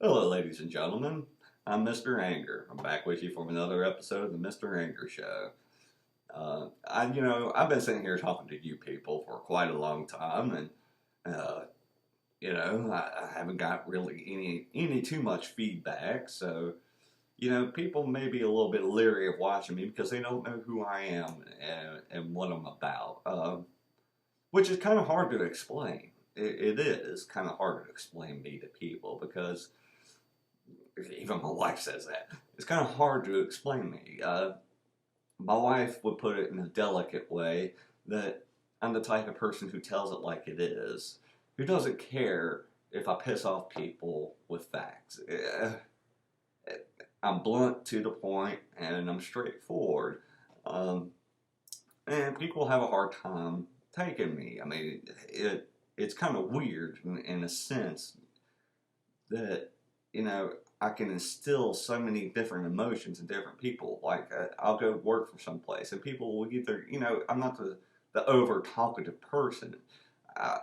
Hello, ladies and gentlemen. I'm Mr. Anger. I'm back with you for another episode of the Mr. Anger Show. I've been sitting here talking to you people for quite a long time, and uh, I haven't got really any too much feedback. So, people may be a little bit leery of watching me because they don't know who I am and what I'm about, which is kind of hard to explain. It is kind of hard to explain me to people because even my wife says that. It's kind of hard to explain me. My wife would put it in a delicate way that I'm the type of person who tells it like it is, who doesn't care if I piss off people with facts. I'm blunt to the point and I'm straightforward. Um, and people have a hard time taking me. I mean, it's kind of weird in a sense that you know I can instill so many different emotions in different people. Like I'll go work for some place, and people will either I'm not the over talkative person.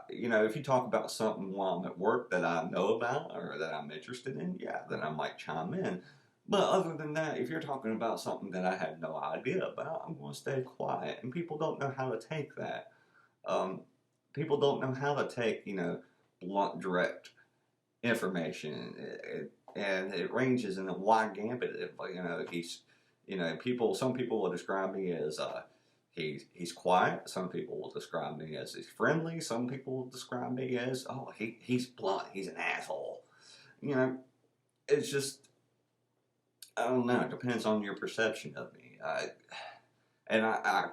If you talk about something while I'm at work that I know about or that I'm interested in, yeah, then I might chime in. But other than that, if you're talking about something that I had no idea about, I'm going to stay quiet. And people don't know how to take that. Um, People don't know how to take, blunt, direct information, and it ranges in a wide gambit. Some people will describe me as he's quiet. Some people will describe me as he's friendly. Some people will describe me as he's blunt. He's an asshole. You know, it's just I don't know. It depends on your perception of me. I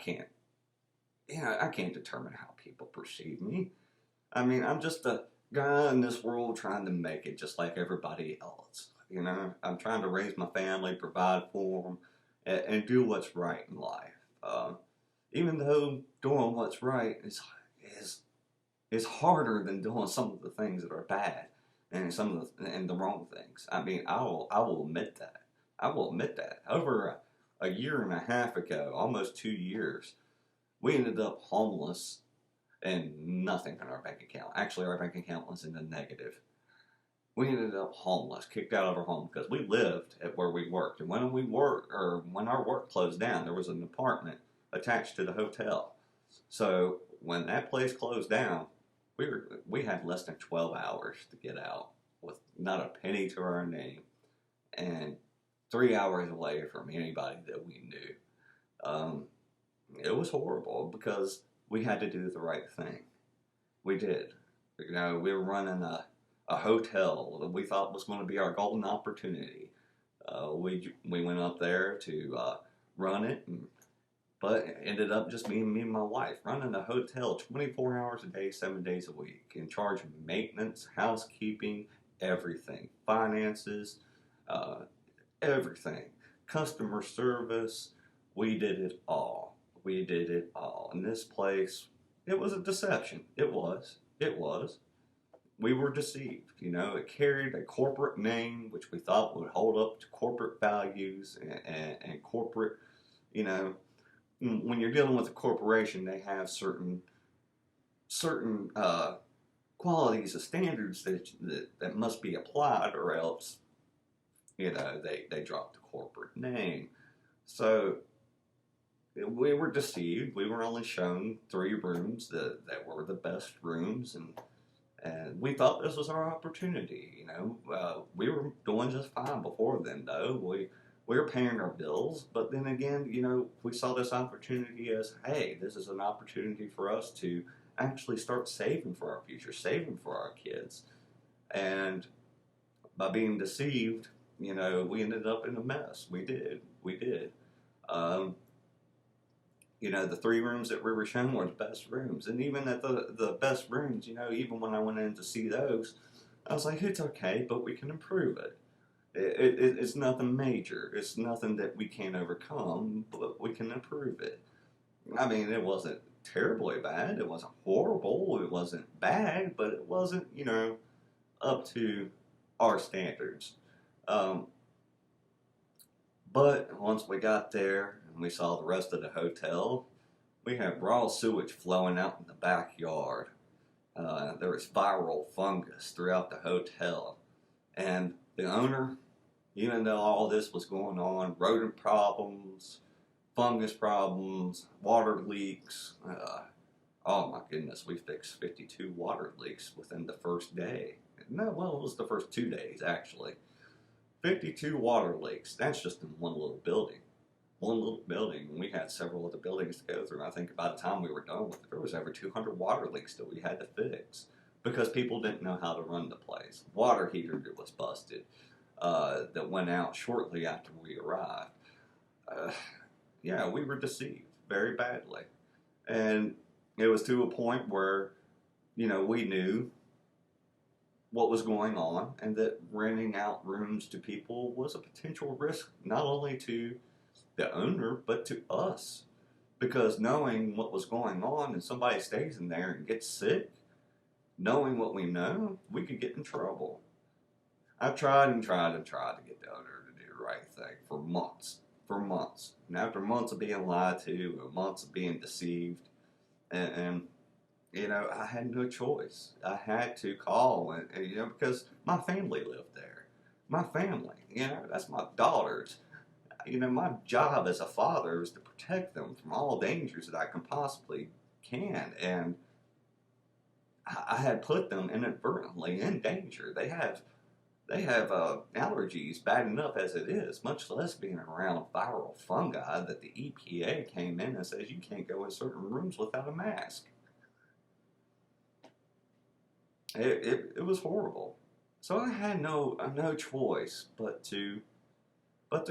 can't I can't determine how people perceive me. I mean, I'm just a guy in this world trying to make it just like everybody else. I'm trying to raise my family, provide for them, and do what's right in life. Even though doing what's right is is harder than doing some of the things that are bad and the wrong things. I mean, I will admit that. I will admit that. Over a year and a half ago, almost 2 years, we ended up homeless and nothing in our bank account. Actually, our bank account was in the negative. We ended up homeless, kicked out of our home because we lived at where we worked. And when our work closed down, there was an apartment attached to the hotel. So when that place closed down, we had less than 12 hours to get out with not a penny to our name and 3 hours away from anybody that we knew. Um, it was horrible because we had to do the right thing. We did. We were running a hotel that we thought was going to be our golden opportunity. We went up there to run it, but it ended up just being me and my wife running a hotel 24 hours a day, 7 days a week, in charge of maintenance, housekeeping, everything, finances, uh, everything, customer service. We did it all. We did it all. And this place, it was a deception. It was. It was. We were deceived. It carried a corporate name, which we thought would hold up to corporate values and corporate, you know, when you're dealing with a corporation, they have certain qualities of standards that must be applied, or else they drop the corporate name. So we were deceived. We were only shown 3 rooms that were the best rooms, and we thought this was our opportunity. We were doing just fine before then, though. We were paying our bills, but then again, we saw this opportunity as, hey, this is an opportunity for us to actually start saving for our future, saving for our kids. And by being deceived, we ended up in a mess. We did. We did. Um, the 3 rooms that we were shown were the best rooms. And even at the best rooms, even when I went in to see those, I was like, it's okay, but we can improve it. It's nothing major. It's nothing that we can't overcome, but we can improve it. I mean, it wasn't terribly bad. It wasn't horrible. It wasn't bad, but it wasn't, up to our standards. Um, but once we got there and we saw the rest of the hotel, we had raw sewage flowing out in the backyard. There was viral fungus throughout the hotel. And the owner, even though all this was going on, rodent problems, fungus problems, water leaks. Oh my goodness, we fixed 52 water leaks within the first day. No, well, it was the first 2 days actually. 52 water leaks. That's just in one little building. One little building. We had several other buildings to go through. I think by the time we were done with it, there was over 200 water leaks that we had to fix because people didn't know how to run the place. Water heater that was busted that went out shortly after we arrived. Yeah, we were deceived very badly. And it was to a point where, we knew what was going on and that renting out rooms to people was a potential risk not only to the owner but to us. Because knowing what was going on and somebody stays in there and gets sick, knowing what we know, we could get in trouble. I've tried and tried and tried to get the owner to do the right thing for months. For months. And after months of being lied to, months of being deceived, and I had no choice. I had to call, and because my family lived there. My family, that's my daughters. My job as a father is to protect them from all dangers that I can possibly can, and I had put them inadvertently in danger. They have allergies bad enough as it is, much less being around viral fungi that the EPA came in and says you can't go in certain rooms without a mask. It was horrible. So I had no choice but to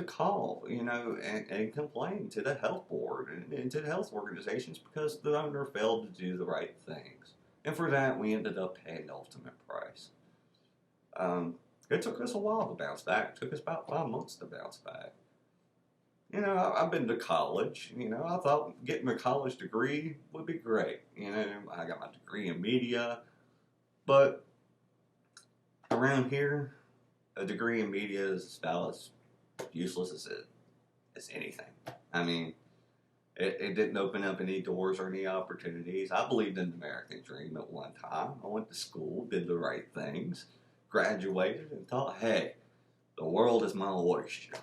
call, and complain to the health board and to the health organizations because the owner failed to do the right things. And for that, we ended up paying the ultimate price. It took us a while to bounce back. It took us about 5 months to bounce back. I've been to college. I thought getting a college degree would be great. I got my degree in media. But around here, a degree in media is about as useless as anything. I mean, it didn't open up any doors or any opportunities. I believed in the American dream at one time. I went to school, did the right things, graduated, and thought, hey, the world is my oyster.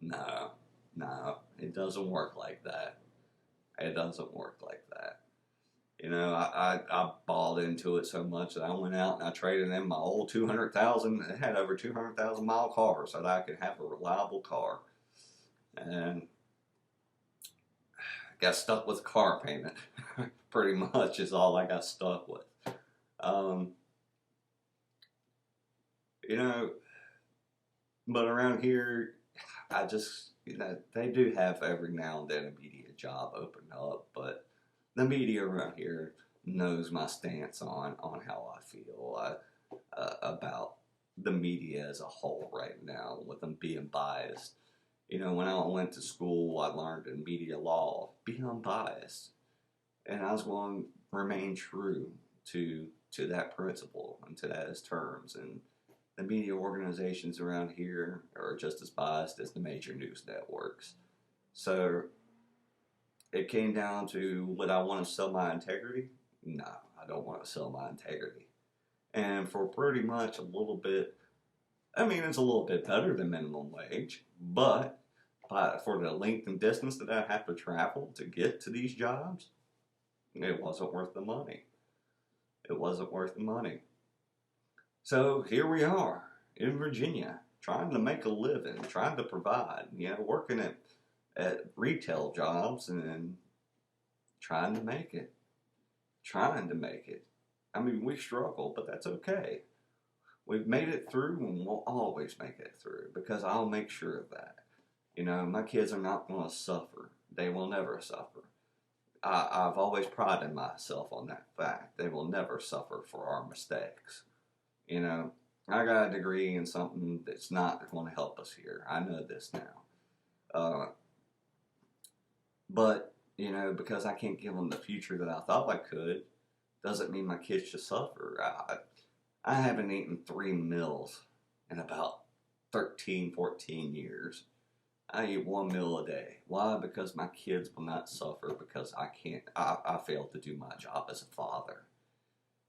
No, it doesn't work like that. It doesn't work like that. I bought into it so much that I went out and I traded in my old 200,000. It had over 200,000 mile car so that I could have a reliable car. And got stuck with car payment. Pretty much is all I got stuck with. But around here, I just, they do have every now and then a media job open up, but the media around here knows my stance on how I feel about the media as a whole right now, with them being biased. When I went to school, I learned in media law, be unbiased. And I was going to remain true to that principle and to those terms. And the media organizations around here are just as biased as the major news networks. So it came down to, would I want to sell my integrity? No, I don't want to sell my integrity. And for pretty much a little bit, it's a little bit better than minimum wage, but for the length and distance that I have to travel to get to these jobs, it wasn't worth the money. It wasn't worth the money. So here we are in Virginia, trying to make a living, trying to provide, working at retail jobs and trying to make it. We struggle, but that's okay. We've made it through and we'll always make it through because I'll make sure of that. My kids are not going to suffer. They will never suffer. I've always prided myself on that fact. They will never suffer for our mistakes. I got a degree in something that's not going to help us here. I know this now. But, because I can't give them the future that I thought I could, doesn't mean my kids should suffer. I haven't eaten 3 meals in about 13, 14 years. I eat 1 meal a day. Why? Because my kids will not suffer because I failed to do my job as a father.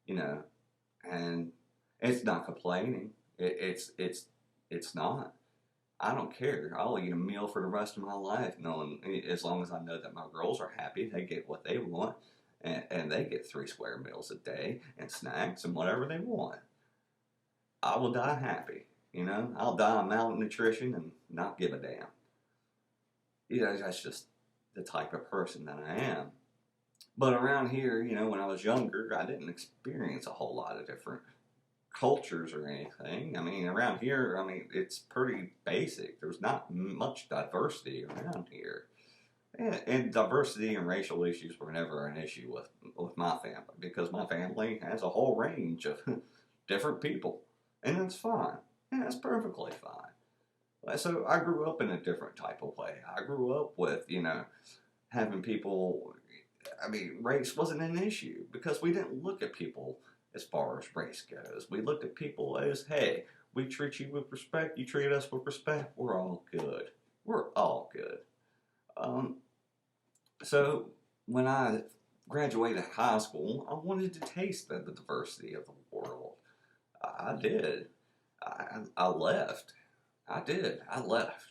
And it's not complaining. It's not. I don't care. I'll eat a meal for the rest of my life, knowing as long as I know that my girls are happy, they get what they want, and they get 3 square meals a day and snacks and whatever they want. I will die happy. I'll die of malnutrition and not give a damn. That's just the type of person that I am. But around here, when I was younger, I didn't experience a whole lot of different cultures or anything. I mean, around here, it's pretty basic. There's not much diversity around here. And diversity and racial issues were never an issue with my family because my family has a whole range of different people. And that's fine. And that's perfectly fine. So I grew up in a different type of way. I grew up with, having people, race wasn't an issue because we didn't look at people as far as race goes. We looked at people as, hey, we treat you with respect, you treat us with respect, we're all good. We're all good. So when I graduated high school, I wanted to taste the diversity of the world. I did. I left. I did. I left.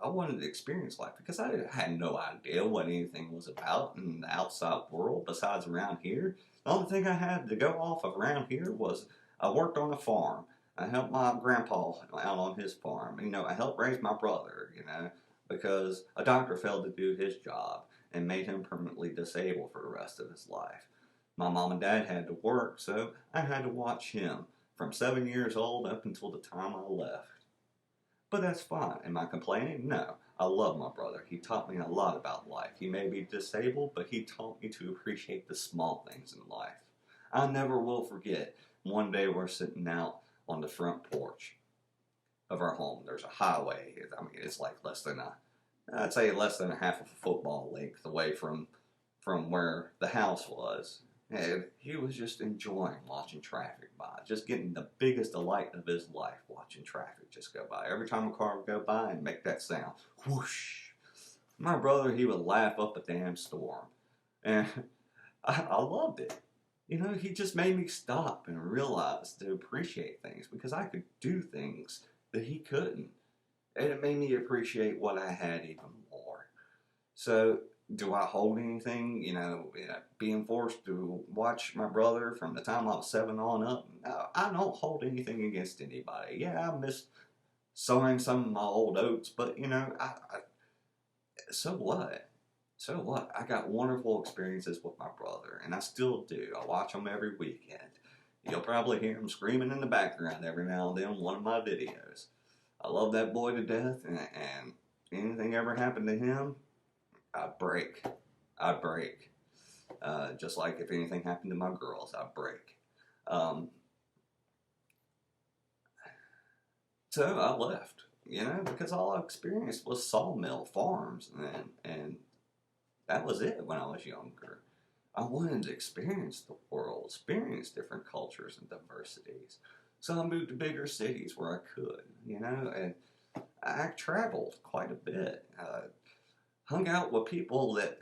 I wanted to experience life because I had no idea what anything was about in the outside world besides around here. The only thing I had to go off of around here was I worked on a farm. I helped my grandpa out on his farm. I helped raise my brother, because a doctor failed to do his job and made him permanently disabled for the rest of his life. My mom and dad had to work, so I had to watch him from 7 years old up until the time I left. But that's fine. Am I complaining? No. I love my brother. He taught me a lot about life. He may be disabled, but he taught me to appreciate the small things in life. I never will forget. One day we're sitting out on the front porch of our home. There's a highway. It's like I'd say less than a half of a football length away from where the house was. And he was just enjoying watching traffic by, just getting the biggest delight of his life watching traffic just go by. Every time a car would go by and make that sound, whoosh. My brother, he would laugh up a damn storm. And I loved it. He just made me stop and realize to appreciate things because I could do things that he couldn't. And it made me appreciate what I had even more. So, do I hold anything, being forced to watch my brother from the time I was 7 on up? No, I don't hold anything against anybody. Yeah, I miss sowing some of my old oats, but, so what? So what? I got wonderful experiences with my brother, and I still do. I watch him every weekend. You'll probably hear him screaming in the background every now and then on one of my videos. I love that boy to death, and anything ever happened to him, I'd break. Just like if anything happened to my girls, I'd break. So I left, because all I experienced was sawmill farms, and that was it when I was younger. I wanted to experience the world, experience different cultures and diversities. So I moved to bigger cities where I could, and I traveled quite a bit. Hung out with people that,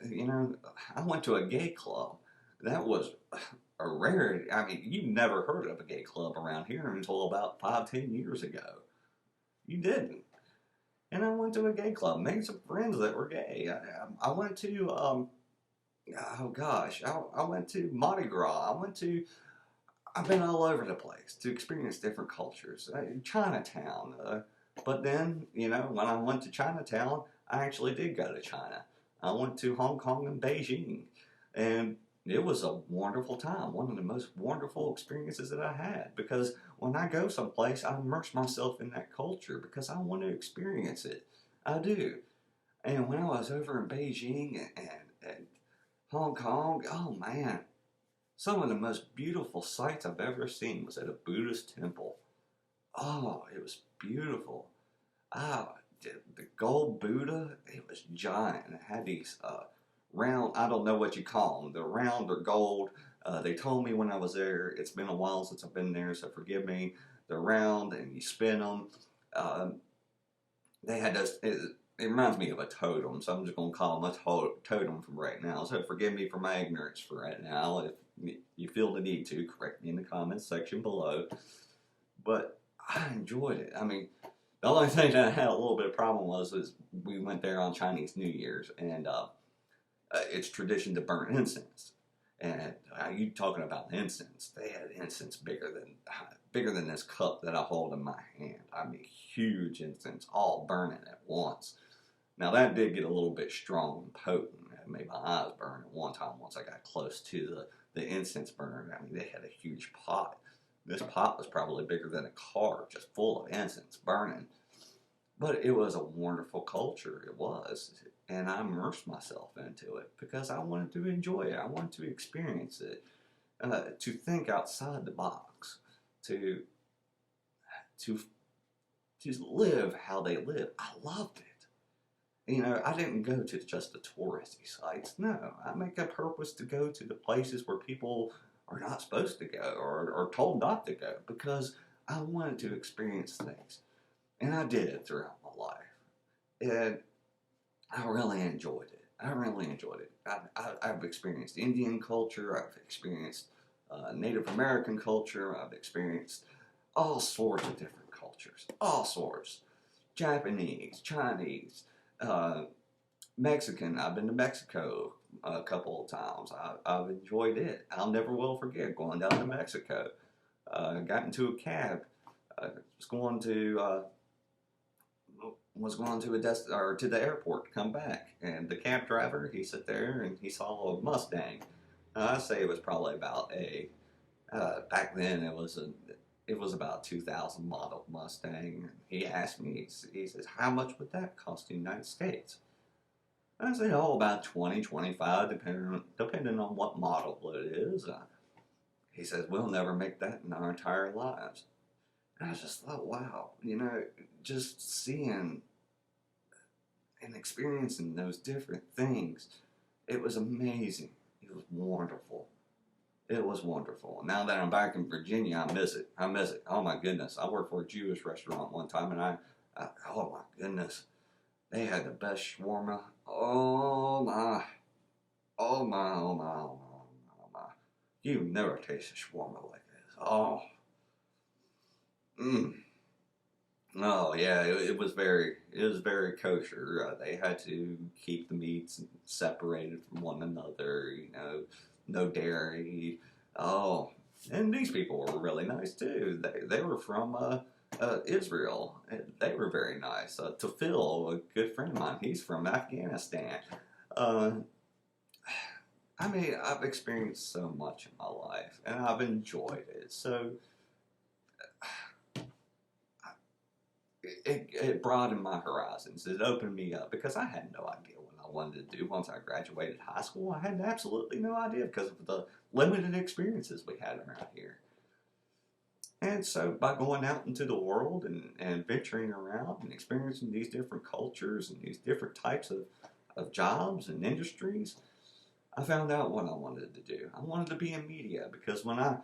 I went to a gay club. That was a rarity. You never heard of a gay club around here until about 5-10 years ago. You didn't. And I went to a gay club, made some friends that were gay. I went to, I went to Mardi Gras. I've been all over the place to experience different cultures. Chinatown. But then, when I went to Chinatown, I actually did go to China. I went to Hong Kong and Beijing, and it was a wonderful time. One of the most wonderful experiences that I had, because when I go someplace, I immerse myself in that culture because I want to experience it. I do. And when I was over in Beijing and Hong Kong, oh man, some of the most beautiful sights I've ever seen was at a Buddhist temple. Oh, it was beautiful. The gold Buddha, it was giant, and it had these round, I don't know what you call them, they're round or gold. They told me when I was there, it's been a while since I've been there, so forgive me. They're round, and you spin them. They had those, it reminds me of a totem, so I'm just going to call them a totem from right now. So forgive me for my ignorance for right now. If you feel the need to, correct me in the comments section below. But I enjoyed it. I mean, the only thing that I had a little bit of problem was we went there on Chinese New Year's, and it's tradition to burn incense. And you talking about incense? They had incense bigger than this cup that I hold in my hand. I mean, huge incense, all burning at once. Now that did get a little bit strong and potent. It made my eyes burn at one time once I got close to the incense burner. I mean, they had a huge pot. This pot was probably bigger than a car, just full of incense burning. But it was a wonderful culture. It was. And I immersed myself into it because I wanted to enjoy it. I wanted to experience it, to think outside the box, to to to live how they live. I loved it. You know, I didn't go to just the touristy sites. No, I make a purpose to go to the places where people are not supposed to go or told not to go because I wanted to experience things. And I did it throughout my life. And I really enjoyed it. I really enjoyed it. I've experienced Indian culture. I've experienced Native American culture. I've experienced all sorts of different cultures. All sorts. Japanese, Chinese, uh, Mexican. I've been to Mexico a couple of times. I've enjoyed it. I'll never will forget going down to Mexico. Got into a cab. Was going to to the airport to come back, and the cab driver he sat there and he saw a Mustang. I say it was probably about a back then it was about a 2000 model Mustang. He asked me, he says, how much would that cost in the United States? I said, oh, about 20, 25, depending on what model it is. He says, we'll never make that in our entire lives. And I just thought, wow, you know, just seeing and experiencing those different things, it was amazing. It was wonderful. It was wonderful. Now that I'm back in Virginia, I miss it. I miss it. Oh my goodness. I worked for a Jewish restaurant one time, and oh my goodness, they had the best shawarma. Oh my, oh my, oh my, oh my, oh my. You never tasted shawarma like this. Oh, mm. Oh yeah, it was very kosher. They had to keep the meats separated from one another. You know, no dairy. Oh, and these people were really nice too. They were from Israel. And they were very nice. To Phil, a good friend of mine, he's from Afghanistan. Uh, I mean, I've experienced so much in my life, and I've enjoyed it. So it broadened my horizons. It opened me up because I had no idea what I wanted to do once I graduated high school. I had absolutely no idea because of the limited experiences we had around here. And so by going out into the world and venturing around and experiencing these different cultures and these different types of jobs and industries, I found out what I wanted to do. I wanted to be in media because when I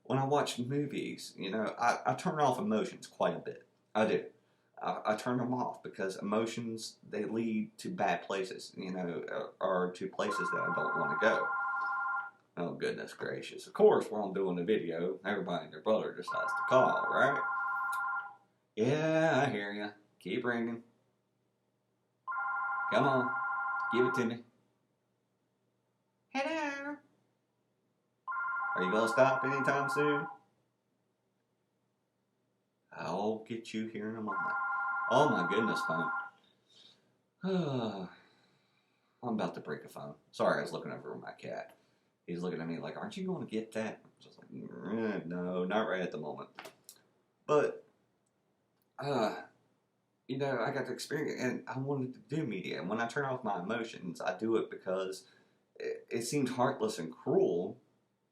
watch movies, you know, I turn off emotions quite a bit. I do. I turn them off because emotions they lead to bad places, you know, or to places that I don't want to go. Oh goodness gracious! Of course, while I'm doing the video, everybody and their brother decides to call, right? Yeah, I hear you. Keep ringing. Come on, give it to me. Hello. Are you gonna stop anytime soon? I'll get you here in a moment. Oh my goodness, phone. I'm about to break a phone. Sorry, I was looking over at my cat. He's looking at me like, aren't you going to get that? I was just like, no, not right at the moment. But, you know, I got to experience, and I wanted to do media. And when I turn off my emotions, I do it because it seems heartless and cruel,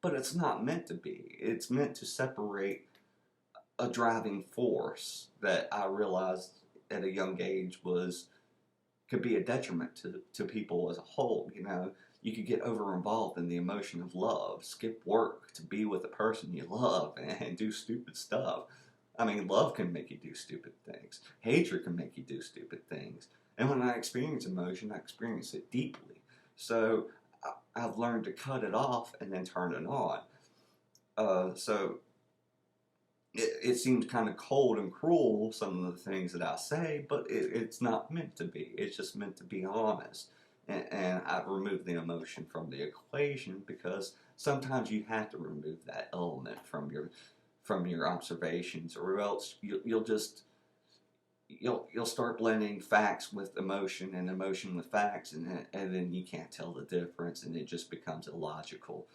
but it's not meant to be. It's meant to separate a driving force that I realized at a young age could be a detriment to people as a whole. You know, you could get over involved in the emotion of love, skip work to be with the person you love, and do stupid stuff. I mean, love can make you do stupid things. Hatred can make you do stupid things. And when I experience emotion, I experience it deeply. So I've learned to cut it off and then turn it on. So it seems kind of cold and cruel, some of the things that I say, but it's not meant to be. It's just meant to be honest. And I've removed the emotion from the equation because sometimes you have to remove that element from your observations, or else you'll start blending facts with emotion and emotion with facts, and then you can't tell the difference, and it just becomes illogical.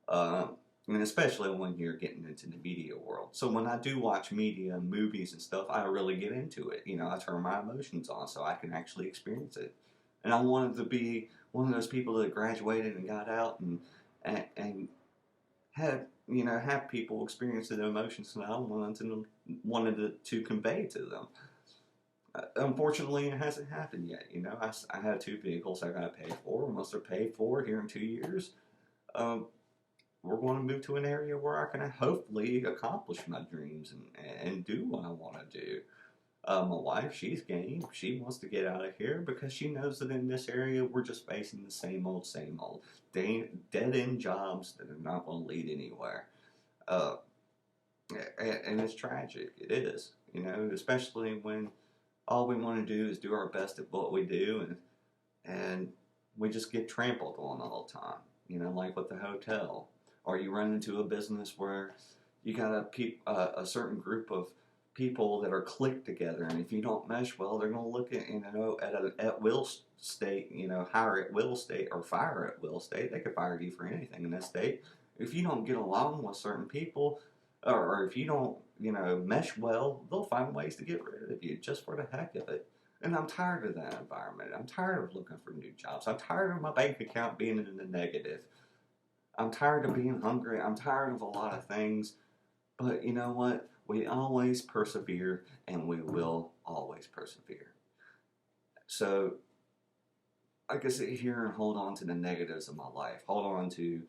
I mean, especially when you're getting into the media world. So when I do watch media, movies and stuff, I really get into it. You know, I turn my emotions on so I can actually experience it. And I wanted to be one of those people that graduated and got out and had have people experience the emotions that I wanted to convey to them. Unfortunately, it hasn't happened yet. You know, I have two vehicles I got to pay for. Once they're paid for here in 2 years, um, we're going to move to an area where I can hopefully accomplish my dreams and do what I want to do. My wife, she's game. She wants to get out of here because she knows that in this area we're just facing the same old dead end jobs that are not going to lead anywhere. Uh, and it's tragic. It is, you know, especially when all we want to do is do our best at what we do, and we just get trampled on all the time. You know, like with the hotel, or you run into a business where you got a certain group of people that are clicked together, and if you don't mesh well, they're going to look at at an at will state, hire at will state or fire at will state. They could fire you for anything in this state. If you don't get along with certain people, or if you don't mesh well, they'll find ways to get rid of you just for the heck of it. And I'm tired of that environment. I'm tired of looking for new jobs. I'm tired of my bank account being in the negative. I'm tired of being hungry. I'm tired of a lot of things. But you know what? We always persevere, and we will always persevere. So I can sit here and hold on to the negatives of my life. Hold on to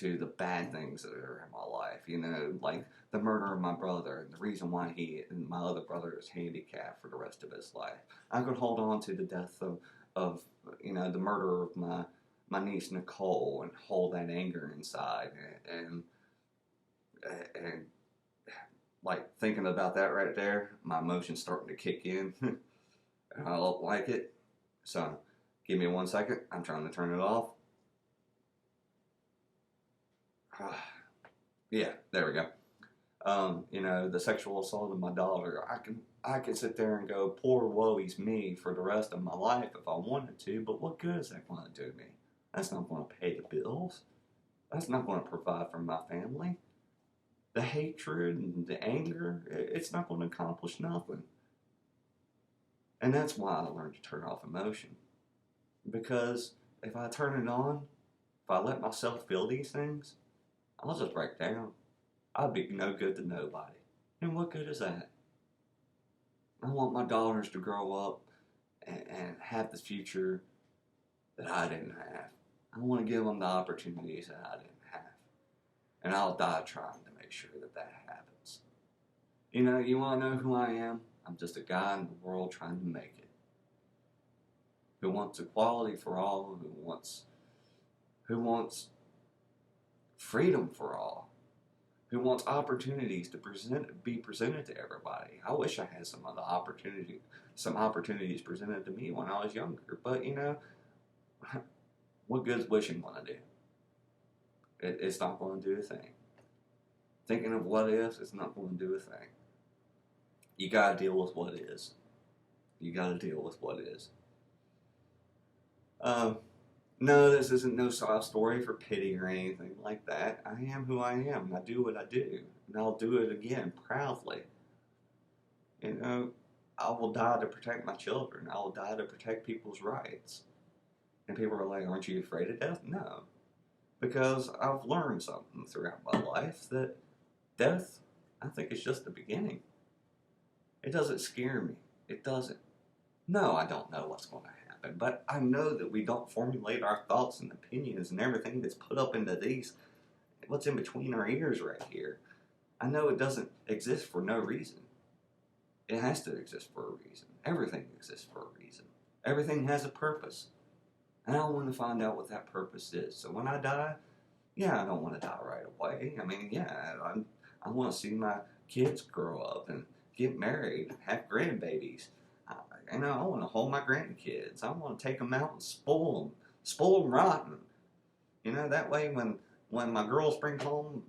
the bad things that are in my life. You know, like the murder of my brother, and the reason why he and my other brother is handicapped for the rest of his life. I could hold on to the death of the murder of my niece Nicole, and hold that anger inside, and like thinking about that right there, my emotions starting to kick in. And I don't like it. So give me 1 second. I'm trying to turn it off. Yeah, there we go. The sexual assault of my daughter. I can sit there and go, poor woe's me for the rest of my life if I wanted to, but what good is that going to do me? That's not going to pay the bills. That's not going to provide for my family. The hatred and the anger, it's not going to accomplish nothing. And that's why I learned to turn off emotion. Because if I turn it on, if I let myself feel these things, I'll just break down. I'll be no good to nobody. And what good is that? I want my daughters to grow up and have the future that I didn't have. I want to give them the opportunities that I didn't have. And I'll die trying to make sure that happens. You want to know who I am? I'm just a guy in the world trying to make it. Who wants equality for all, who wants freedom for all, who wants opportunities to be presented to everybody. I wish I had some opportunities presented to me when I was younger, but what good's wishing when I do? It's not going to do a thing. Thinking of what ifs, it's not going to do a thing. You gotta deal with what is. You gotta deal with what is. No, this isn't no sob story for pity or anything like that. I am who I am, and I do what I do, and I'll do it again proudly. I will die to protect my children. I will die to protect people's rights. And people are like, aren't you afraid of death? No. Because I've learned something throughout my life that death, I think, is just the beginning. It doesn't scare me. It doesn't. No, I don't know what's going to happen, but I know that we don't formulate our thoughts and opinions and everything that's put up into what's in between our ears right here. I know it doesn't exist for no reason. It has to exist for a reason. Everything exists for a reason. Everything has a purpose. And I want to find out what that purpose is. So when I die, yeah, I don't want to die right away. I mean, yeah, I want to see my kids grow up and get married, have grandbabies. I want to hold my grandkids. I want to take them out and spoil them rotten. That way when my girls bring home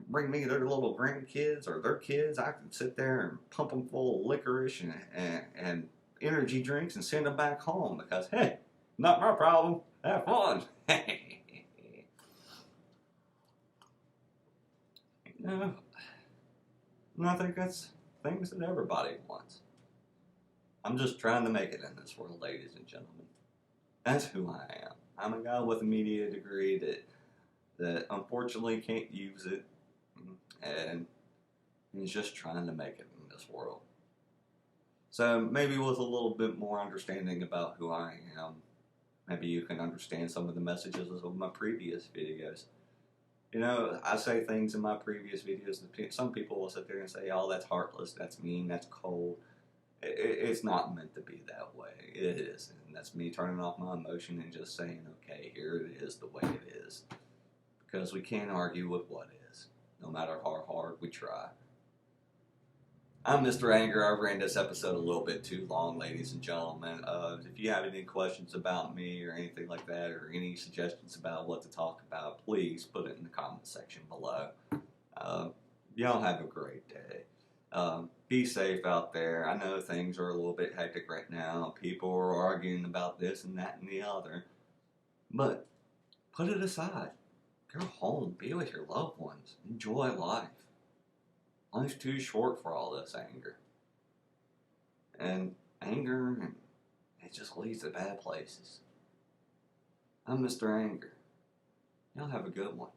bring me their little grandkids or their kids, I can sit there and pump them full of licorice and energy drinks and send them back home because, hey, not my problem. Have fun. No, and I think that's things that everybody wants. I'm just trying to make it in this world, ladies and gentlemen. That's who I am. I'm a guy with a media degree that unfortunately can't use it, and he's just trying to make it in this world. So maybe with a little bit more understanding about who I am, maybe you can understand some of the messages of my previous videos. I say things in my previous videos that some people will sit there and say, oh, that's heartless, that's mean, that's cold. It's not meant to be that way. It is. And that's me turning off my emotion and just saying, okay, here it is the way it is. Because we can't argue with what is, no matter how hard we try. I'm Mr. Anger. I ran this episode a little bit too long, ladies and gentlemen. If you have any questions about me or anything like that, or any suggestions about what to talk about, please put it in the comment section below. Y'all have a great day. Be safe out there. I know things are a little bit hectic right now. People are arguing about this and that and the other. But put it aside. Go home. Be with your loved ones. Enjoy life. Life's too short for all this anger. And anger, it just leads to bad places. I'm Mr. Anger. Y'all have a good one.